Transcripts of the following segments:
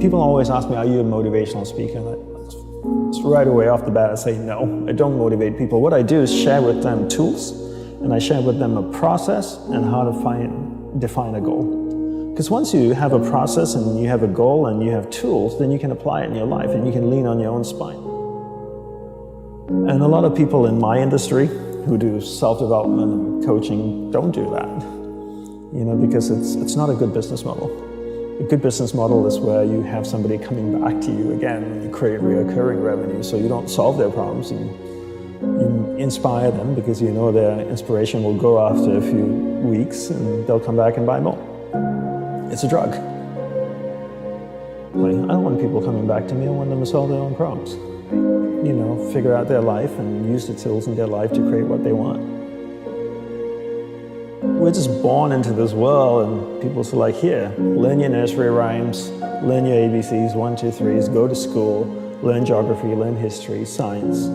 People always ask me, are you a motivational speaker? And just right away off the bat, I say, no, I don't motivate people. What I do is share with them tools, and I share with them a process and how to define a goal. Because once you have a process and you have a goal and you have tools, then you can apply it in your life and you can lean on your own spine. And a lot of people in my industry who do self-development and coaching don't do that, because it's not a good business model. A good business model is where you have somebody coming back to you again and you create recurring revenue. So you don't solve their problems, you inspire them because you know their inspiration will go after a few weeks and they'll come back and buy more. It's a drug. I don't want people coming back to me, I want them to solve their own problems. Figure out their life and use the tools in their life to create what they want. We're just born into this world and people say here, learn your nursery rhymes, learn your ABCs, 1, 2, 3s, go to school, learn geography, learn history, science,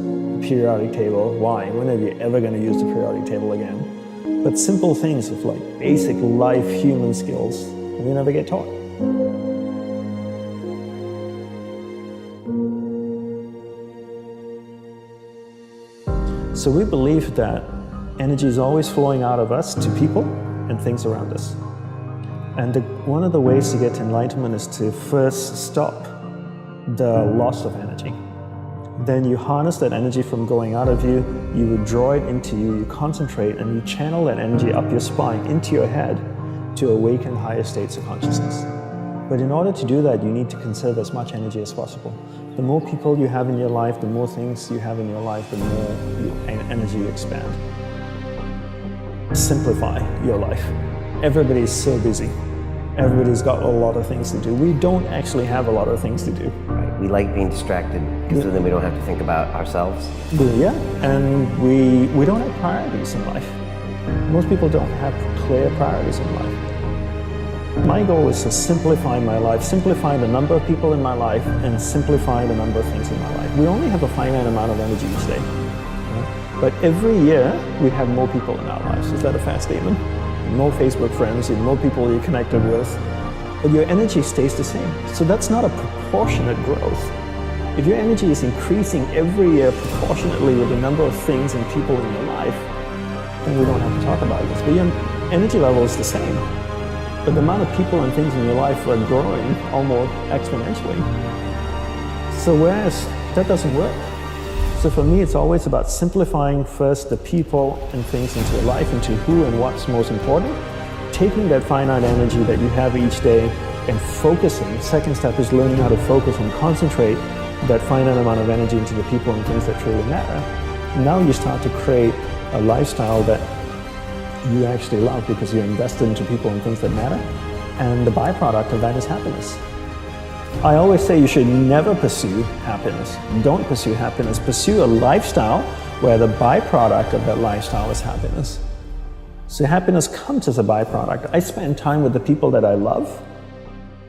periodic table. Why? When are you ever going to use the periodic table again? But simple things of basic life human skills, we never get taught. So we believe that energy is always flowing out of us to people and things around us. And one of the ways to get to enlightenment is to first stop the loss of energy. Then you harness that energy from going out of you, you withdraw it into you, you concentrate, and you channel that energy up your spine, into your head, to awaken higher states of consciousness. But in order to do that, you need to conserve as much energy as possible. The more people you have in your life, the more things you have in your life, the more energy you expand. Simplify your life. Everybody's so busy. Everybody's got a lot of things to do. We don't actually have a lot of things to do. Right. We like being distracted because then we don't have to think about ourselves. Yeah, and we don't have priorities in life. Most people don't have clear priorities in life. My goal is to simplify my life, simplify the number of people in my life, and simplify the number of things in my life. We only have a finite amount of energy each day. But every year, we have more people in our lives. Is that a fair statement? More Facebook friends, more people you're connected with, but your energy stays the same. So that's not a proportionate growth. If your energy is increasing every year proportionately with the number of things and people in your life, then we don't have to talk about this. But your energy level is the same. But the amount of people and things in your life are growing almost exponentially. So whereas that doesn't work. So for me, it's always about simplifying first the people and things into your life, into who and what's most important, taking that finite energy that you have each day and focusing. Second step is learning how to focus and concentrate that finite amount of energy into the people and things that truly matter. Now you start to create a lifestyle that you actually love because you're invested into people and things that matter, and the byproduct of that is happiness. I always say you should never pursue happiness. Don't pursue happiness. Pursue a lifestyle where the byproduct of that lifestyle is happiness. So happiness comes as a byproduct. I spend time with the people that I love.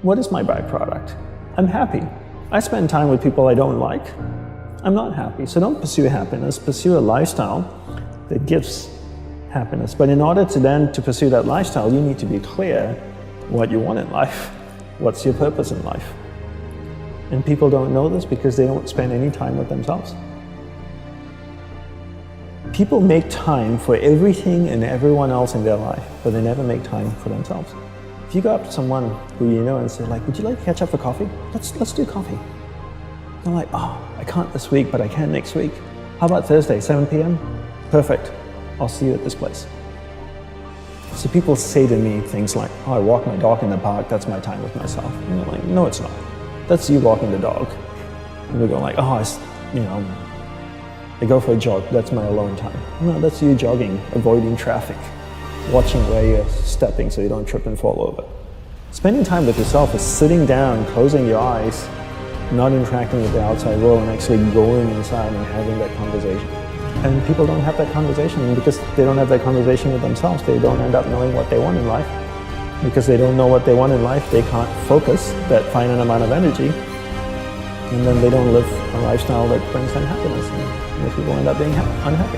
What is my byproduct? I'm happy. I spend time with people I don't like. I'm not happy. So don't pursue happiness. Pursue a lifestyle that gives happiness. But in order to pursue that lifestyle, you need to be clear what you want in life. What's your purpose in life? And people don't know this because they don't spend any time with themselves. People make time for everything and everyone else in their life, but they never make time for themselves. If you go up to someone who you know and say, would you like to catch up for coffee? Let's do coffee. They're like, oh, I can't this week, but I can next week. How about Thursday, 7 p.m.? Perfect. I'll see you at this place. So people say to me things like, oh, I walk my dog in the park, that's my time with myself. And I'm like, no, it's not. That's you walking the dog. And they go I go for a jog, that's my alone time. No, that's you jogging, avoiding traffic, watching where you're stepping so you don't trip and fall over. Spending time with yourself is sitting down, closing your eyes, not interacting with the outside world, and actually going inside and having that conversation. And people don't have that conversation, and because they don't have that conversation with themselves, they don't end up knowing what they want in life. Because they don't know what they want in life, they can't focus that finite amount of energy, and then they don't live a lifestyle that brings them happiness, and people end up being unhappy.